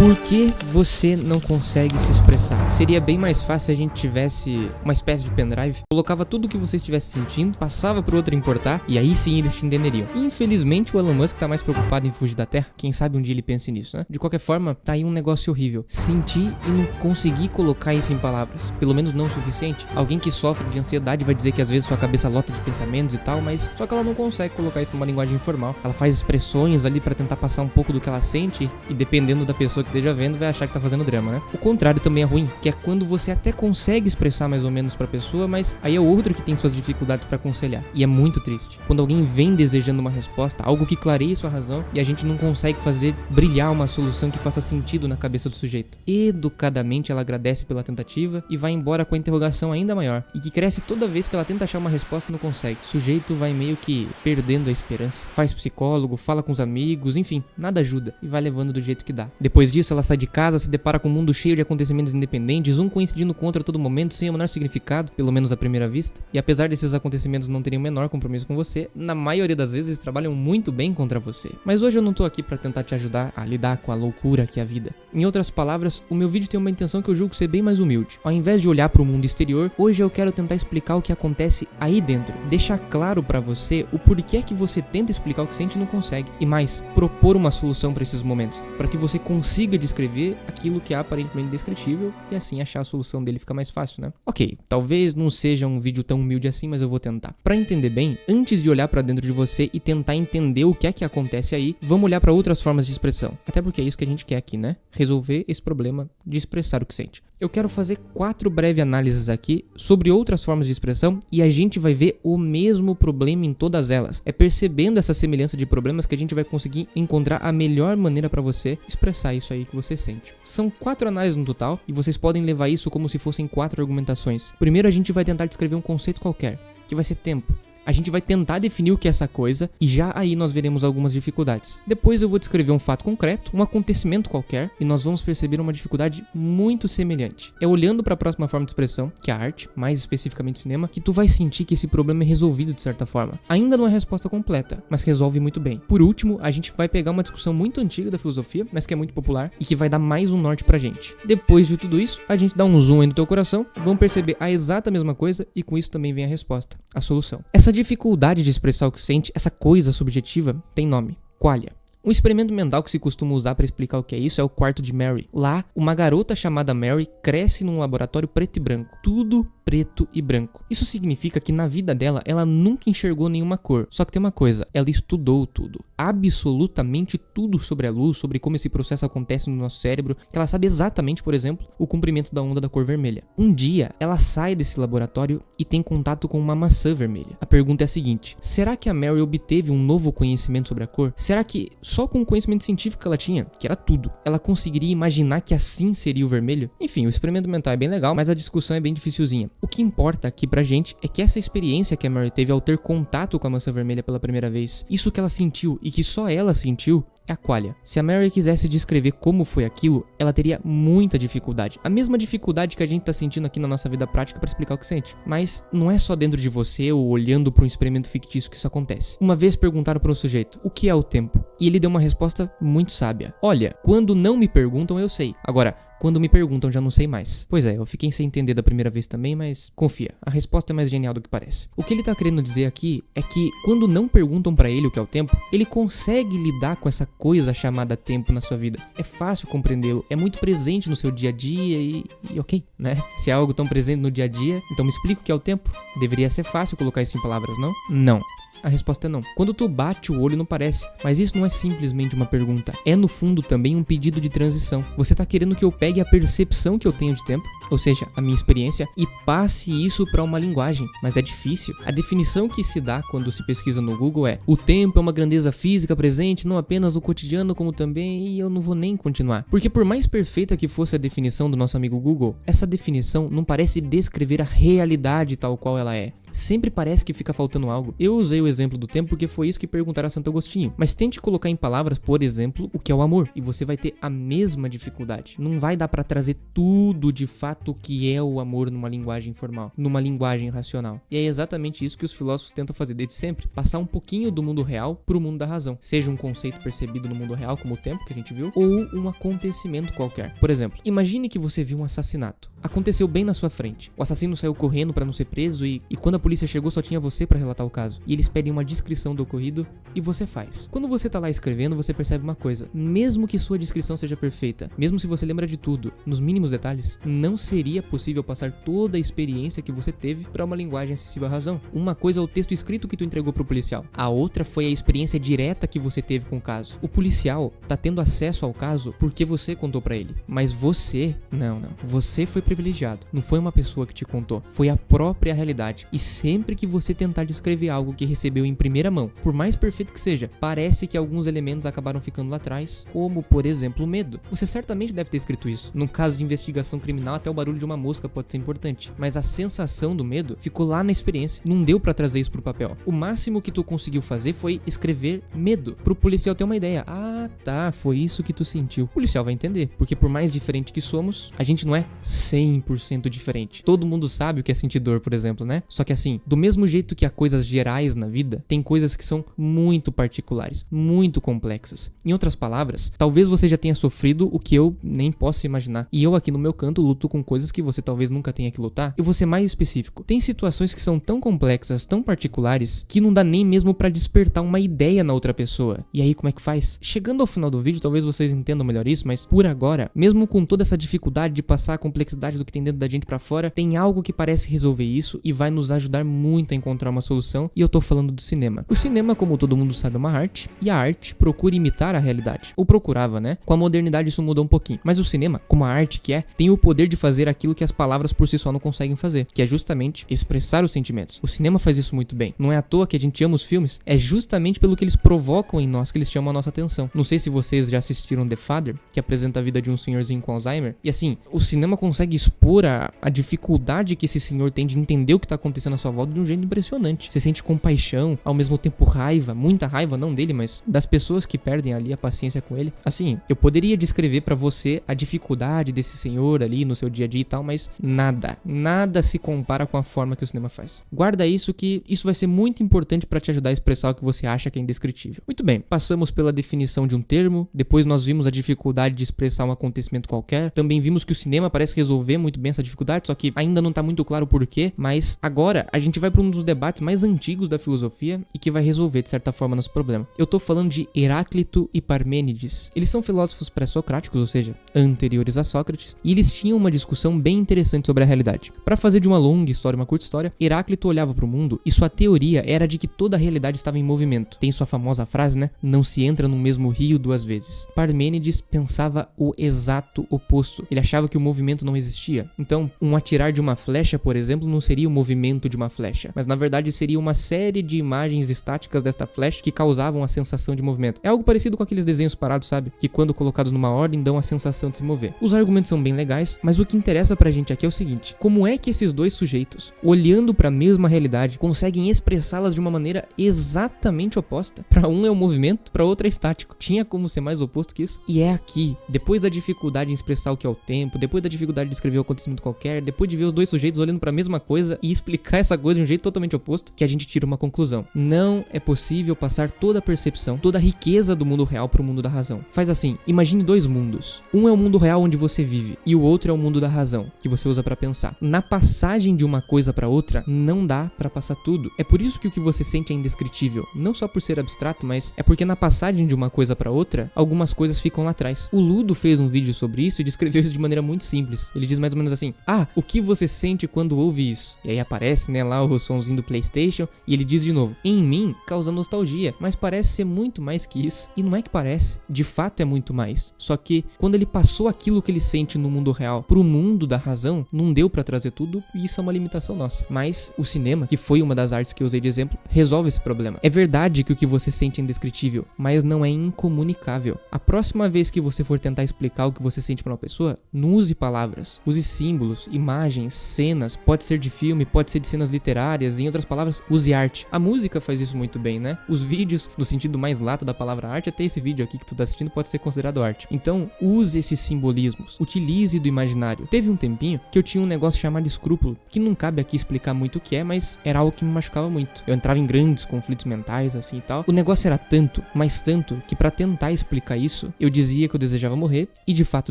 Por que você não consegue se expressar? Seria bem mais fácil se a gente tivesse uma espécie de pendrive, colocava tudo o que você estivesse sentindo, passava pro outro importar, e aí sim eles te entenderiam. Infelizmente o Elon Musk tá mais preocupado em fugir da Terra. Quem sabe um dia ele pense nisso, né? De qualquer forma, tá aí um negócio horrível. Sentir e não conseguir colocar isso em palavras. Pelo menos não o suficiente. Alguém que sofre de ansiedade vai dizer que às vezes sua cabeça lota de pensamentos e tal, mas só que ela não consegue colocar isso numa linguagem informal. Ela faz expressões ali pra tentar passar um pouco do que ela sente, e dependendo da pessoa que esteja vendo, vai achar que tá fazendo drama, né? O contrário também é ruim, que é quando você até consegue expressar mais ou menos pra pessoa, mas aí é o outro que tem suas dificuldades pra aconselhar. E é muito triste. Quando alguém vem desejando uma resposta, algo que clareie sua razão, e a gente não consegue fazer brilhar uma solução que faça sentido na cabeça do sujeito. Educadamente ela agradece pela tentativa e vai embora com a interrogação ainda maior, e que cresce toda vez que ela tenta achar uma resposta e não consegue. O sujeito vai meio que perdendo a esperança. Faz psicólogo, fala com os amigos, enfim, nada ajuda, e vai levando do jeito que dá. Depois disso, ela sai de casa, se depara com um mundo cheio de acontecimentos independentes, um coincidindo com outro a todo momento, sem o menor significado, pelo menos à primeira vista. E apesar desses acontecimentos não terem o menor compromisso com você, na maioria das vezes eles trabalham muito bem contra você. Mas hoje eu não tô aqui pra tentar te ajudar a lidar com a loucura que é a vida. Em outras palavras, o meu vídeo tem uma intenção que eu julgo ser bem mais humilde. Ao invés de olhar pro mundo exterior, hoje eu quero tentar explicar o que acontece aí dentro. Deixar claro pra você o porquê que você tenta explicar o que sente e não consegue. E mais, propor uma solução pra esses momentos, pra que você consiga descrever aquilo que é aparentemente descritível e assim achar a solução dele fica mais fácil, né? Ok, talvez não seja um vídeo tão humilde assim, mas eu vou tentar. Pra entender bem, antes de olhar pra dentro de você e tentar entender o que é que acontece aí, vamos olhar pra outras formas de expressão. Até porque é isso que a gente quer aqui, né? Resolver esse problema de expressar o que sente. Eu quero fazer 4 breves análises aqui sobre outras formas de expressão e a gente vai ver o mesmo problema em todas elas. É percebendo essa semelhança de problemas que a gente vai conseguir encontrar a melhor maneira pra você expressar isso aí que você sente. São 4 análises no total e vocês podem levar isso como se fossem 4 argumentações. Primeiro a gente vai tentar descrever um conceito qualquer, que vai ser tempo. A gente vai tentar definir o que é essa coisa e já aí nós veremos algumas dificuldades. Depois eu vou descrever um fato concreto, um acontecimento qualquer, e nós vamos perceber uma dificuldade muito semelhante. É olhando para a próxima forma de expressão, que é a arte, mais especificamente o cinema, que tu vai sentir que esse problema é resolvido de certa forma. Ainda não é a resposta completa, mas resolve muito bem. Por último, a gente vai pegar uma discussão muito antiga da filosofia, mas que é muito popular e que vai dar mais um norte pra gente. Depois de tudo isso, a gente dá um zoom aí no teu coração, vamos perceber a exata mesma coisa e com isso também vem a resposta, a solução. Essa dificuldade de expressar o que sente, essa coisa subjetiva, tem nome: qualia. Um experimento mental que se costuma usar para explicar o que é isso é o quarto de Mary. Lá, uma garota chamada Mary cresce num laboratório preto e branco. Tudo preto e branco. Isso significa que na vida dela, ela nunca enxergou nenhuma cor. Só que tem uma coisa, ela estudou tudo. Absolutamente tudo sobre a luz, sobre como esse processo acontece no nosso cérebro. Que ela sabe exatamente, por exemplo, o comprimento da onda da cor vermelha. Um dia, ela sai desse laboratório e tem contato com uma maçã vermelha. A pergunta é a seguinte: será que a Mary obteve um novo conhecimento sobre a cor? Será que só com o conhecimento científico que ela tinha, que era tudo, ela conseguiria imaginar que assim seria o vermelho? Enfim, o experimento mental é bem legal, mas a discussão é bem dificilzinha. O que importa aqui pra gente é que essa experiência que a Mary teve ao ter contato com a maçã vermelha pela primeira vez, isso que ela sentiu e que só ela sentiu, é a qualia. Se a Mary quisesse descrever como foi aquilo, ela teria muita dificuldade. A mesma dificuldade que a gente tá sentindo aqui na nossa vida prática para explicar o que sente. Mas não é só dentro de você ou olhando para um experimento fictício que isso acontece. Uma vez perguntaram para um sujeito: o que é o tempo? E ele deu uma resposta muito sábia: olha, quando não me perguntam eu sei. Agora, quando me perguntam já não sei mais. Pois é, eu fiquei sem entender da primeira vez também, mas confia, a resposta é mais genial do que parece. O que ele tá querendo dizer aqui é que quando não perguntam pra ele o que é o tempo, ele consegue lidar com essa coisa chamada tempo na sua vida. É fácil compreendê-lo, é muito presente no seu dia a dia e ok, né? Se é algo tão presente no dia a dia, então me explica o que é o tempo. Deveria ser fácil colocar isso em palavras, não? Não. A resposta é não. Quando tu bate o olho não parece, mas isso não é simplesmente uma pergunta. É no fundo também um pedido de transição. Você tá querendo que eu pegue a percepção que eu tenho de tempo, ou seja, a minha experiência, e passe isso para uma linguagem. Mas é difícil. A definição que se dá quando se pesquisa no Google é: o tempo é uma grandeza física presente não apenas no cotidiano como também, e eu não vou nem continuar. Porque por mais perfeita que fosse a definição do nosso amigo Google, essa definição não parece descrever a realidade tal qual ela é. Sempre parece que fica faltando algo. Eu usei o exemplo do tempo porque foi isso que perguntaram a Santo Agostinho. Mas tente colocar em palavras, por exemplo, o que é o amor. E você vai ter a mesma dificuldade. Não vai dar pra trazer tudo de fato o que é o amor numa linguagem formal, numa linguagem racional. E é exatamente isso que os filósofos tentam fazer desde sempre. Passar um pouquinho do mundo real pro mundo da razão. Seja um conceito percebido no mundo real, como o tempo que a gente viu, ou um acontecimento qualquer. Por exemplo, imagine que você viu um assassinato. Aconteceu bem na sua frente. O assassino saiu correndo pra não ser preso e quando a polícia chegou só tinha você pra relatar o caso. E eles pedem uma descrição do ocorrido e você faz. Quando você tá lá escrevendo, você percebe uma coisa. Mesmo que sua descrição seja perfeita, mesmo se você lembra de tudo, nos mínimos detalhes, não seria possível passar toda a experiência que você teve pra uma linguagem acessível à razão. Uma coisa é o texto escrito que tu entregou pro policial. A outra foi a experiência direta que você teve com o caso. O policial tá tendo acesso ao caso porque você contou pra ele. Mas você, não. Você foi privilegiado. Não foi uma pessoa que te contou. Foi a própria realidade. E sempre que você tentar descrever algo que recebeu em primeira mão, por mais perfeito que seja, parece que alguns elementos acabaram ficando lá atrás, como, por exemplo, o medo. Você certamente deve ter escrito isso. Num caso de investigação criminal, até o barulho de uma mosca pode ser importante. Mas a sensação do medo ficou lá na experiência. Não deu pra trazer isso pro papel. O máximo que tu conseguiu fazer foi escrever medo, pro policial ter uma ideia. Ah, tá, foi isso que tu sentiu. O policial vai entender, porque por mais diferente que somos, a gente não é 100% diferente. Todo mundo sabe o que é sentir dor, por exemplo, né? Só que assim, do mesmo jeito que há coisas gerais na vida, tem coisas que são muito particulares, muito complexas. Em outras palavras, talvez você já tenha sofrido o que eu nem posso imaginar. E eu aqui no meu canto luto com coisas que você talvez nunca tenha que lutar. Eu vou ser mais específico. Tem situações que são tão complexas, tão particulares, que não dá nem mesmo pra despertar uma ideia na outra pessoa. E aí, como é que faz? Chegando ao final do vídeo, talvez vocês entendam melhor isso, mas por agora, mesmo com toda essa dificuldade de passar a complexidade do que tem dentro da gente pra fora, tem algo que parece resolver isso e vai nos ajudar muito a encontrar uma solução, e eu tô falando do cinema. O cinema, como todo mundo sabe, é uma arte, e a arte procura imitar a realidade. Ou procurava, né? Com a modernidade isso mudou um pouquinho. Mas o cinema, como a arte que é, tem o poder de fazer aquilo que as palavras por si só não conseguem fazer, que é justamente expressar os sentimentos. O cinema faz isso muito bem. Não é à toa que a gente ama os filmes, é justamente pelo que eles provocam em nós que eles chamam a nossa atenção. Não sei se vocês já assistiram The Father, que apresenta a vida de um senhorzinho com Alzheimer, e assim, o cinema consegue expor a dificuldade que esse senhor tem de entender o que tá acontecendo à sua volta de um jeito impressionante. Você sente compaixão, ao mesmo tempo raiva, muita raiva, não dele, mas das pessoas que perdem ali a paciência com ele. Assim, eu poderia descrever pra você a dificuldade desse senhor ali no seu dia a dia e tal, mas nada se compara com a forma que o cinema faz. Guarda isso, que isso vai ser muito importante pra te ajudar a expressar o que você acha que é indescritível. Muito bem, passamos pela definição de um termo, depois nós vimos a dificuldade de expressar um acontecimento qualquer, também vimos que o cinema parece resolver muito bem essa dificuldade, só que ainda não tá muito claro o porquê, mas agora a gente vai pra um dos debates mais antigos da filosofia e que vai resolver de certa forma nosso problema. Eu tô falando de Heráclito e Parmênides. Eles são filósofos pré-socráticos, ou seja, anteriores a Sócrates, e eles tinham uma discussão bem interessante sobre a realidade. Para fazer de uma longa história uma curta história, Heráclito olhava para o mundo e sua teoria era de que toda a realidade estava em movimento. Tem sua famosa frase, né? Não se entra no mesmo rio duas vezes. Parmênides pensava o exato oposto. Ele achava que o movimento não existia. Então, um atirar de uma flecha, por exemplo, não seria o movimento de uma flecha, mas na verdade seria uma série de imagens estáticas desta flecha que causavam a sensação de movimento. É algo parecido com aqueles desenhos parados, sabe? Que quando colocados numa ordem dão a sensação de se mover. Os argumentos são bem legais, mas o que interessa pra gente aqui é o seguinte: como é que esses dois sujeitos, olhando pra mesma realidade, conseguem expressá-las de uma maneira exatamente oposta? Pra um é o movimento, pra outro é estático. Tinha como ser mais oposto que isso? E é aqui, depois da dificuldade em expressar o que é o tempo, depois da dificuldade de escrever um acontecimento qualquer, depois de ver os dois sujeitos olhando pra mesma coisa e explicar essa coisa de um jeito totalmente oposto, que a gente tira uma conclusão. Não é possível passar toda a percepção, toda a riqueza do mundo real pro mundo da razão. Faz assim, imagine dois mundos. Um é o mundo real onde você vive e o outro é o mundo da razão, que você usa pra pensar. Na passagem de uma coisa pra outra, não dá pra passar tudo. É por isso que o que você sente é indescritível, não só por ser abstrato, mas é porque na passagem de uma coisa pra outra, algumas coisas ficam lá atrás. O Ludo fez um vídeo sobre isso e descreveu isso de maneira muito simples. Ele diz mais ou menos assim: o que você sente quando ouve isso? E aí aparece, né, lá o sonzinho do PlayStation e ele diz de novo: em mim causa nostalgia, mas parece ser muito mais que isso. E não é que parece, de fato é muito mais. Só que quando ele passou aquilo que ele sente no mundo real pro mundo da razão, não deu pra trazer tudo, e isso é uma limitação nossa. Mas o cinema, que foi uma das artes que eu usei de exemplo, resolve esse problema. É verdade que o que você sente é indescritível, mas não é incomunicável. A próxima vez que você for tentar explicar o que você sente pra uma pessoa, não use palavras, use símbolos, imagens, cenas, pode ser de filme, pode ser de cenas literárias, em outras palavras, use arte. A música faz isso muito bem, né? Os vídeos, no sentido mais lato da palavra arte, até esse vídeo aqui que tu tá assistindo pode ser considerado arte. Então, use esses simbolismos, utilize do imaginário. Teve um tempinho que eu tinha um negócio chamado escrúpulo, que não cabe aqui explicar muito o que é, mas era algo que me machucava muito. Eu entrava em grandes conflitos mentais, assim e tal. O negócio era tanto, mas tanto, que pra tentar explicar isso, eu dizia que eu desejava morrer, e de fato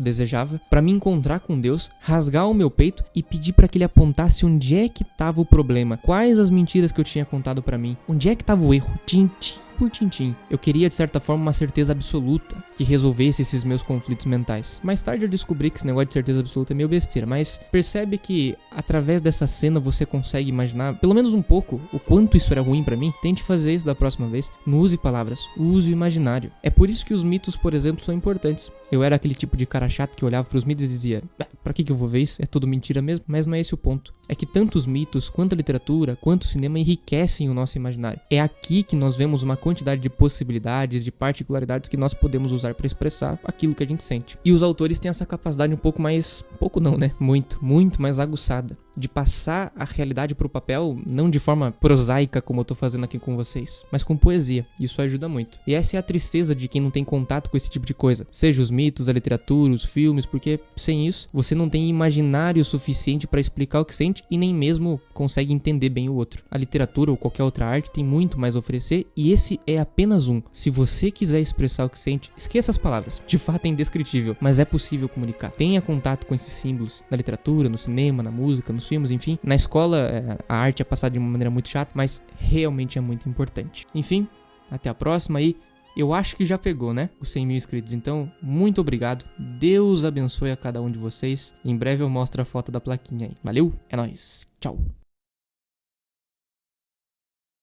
desejava, pra me encontrar com Deus, rasgar o meu peito e pedir pra que ele apontasse onde é que tava o problema, quais as mentiras que eu tinha contado pra mim, onde é que tava o erro, tintim por tintim. Eu queria, de certa forma, uma certeza absoluta que resolvesse esses meus conflitos mentais. Mais tarde eu descobri que esse negócio de certeza absoluta é meio besteira, mas percebe que através dessa cena você consegue imaginar, pelo menos um pouco, o quanto isso era ruim pra mim. Tente fazer isso da próxima vez. Não use palavras, use o imaginário. É por isso que os mitos, por exemplo, são importantes. Eu era aquele tipo de cara chato que olhava pros mitos e dizia, pra que eu vou ver isso? É tudo mentira mesmo? Mas não é esse o ponto. É que tanto os mitos, quanto a literatura, quanto o cinema enriquecem o nosso imaginário. É aqui que nós vemos uma quantidade de possibilidades, de particularidades que nós podemos usar para expressar aquilo que a gente sente. E os autores têm essa capacidade um pouco mais... pouco não, né? Muito mais aguçada. De passar a realidade pro papel, não de forma prosaica como eu tô fazendo aqui com vocês, mas com poesia. Isso ajuda muito. E essa é a tristeza de quem não tem contato com esse tipo de coisa. Seja os mitos, a literatura, os filmes, porque sem isso, você não tem imaginário suficiente para explicar o que sente e nem mesmo consegue entender bem o outro. A literatura ou qualquer outra arte tem muito mais a oferecer e esse é apenas um. Se você quiser expressar o que sente, esqueça as palavras. De fato é indescritível, mas é possível comunicar. Tenha contato com esses símbolos na literatura, no cinema, na música, nos filmes, enfim. Na escola, a arte é passada de uma maneira muito chata, mas realmente é muito importante. Enfim, até a próxima e eu acho que já pegou, né? Os 100 mil inscritos. Então, muito obrigado. Deus abençoe a cada um de vocês. Em breve eu mostro a foto da plaquinha aí. Valeu, é nóis. Tchau.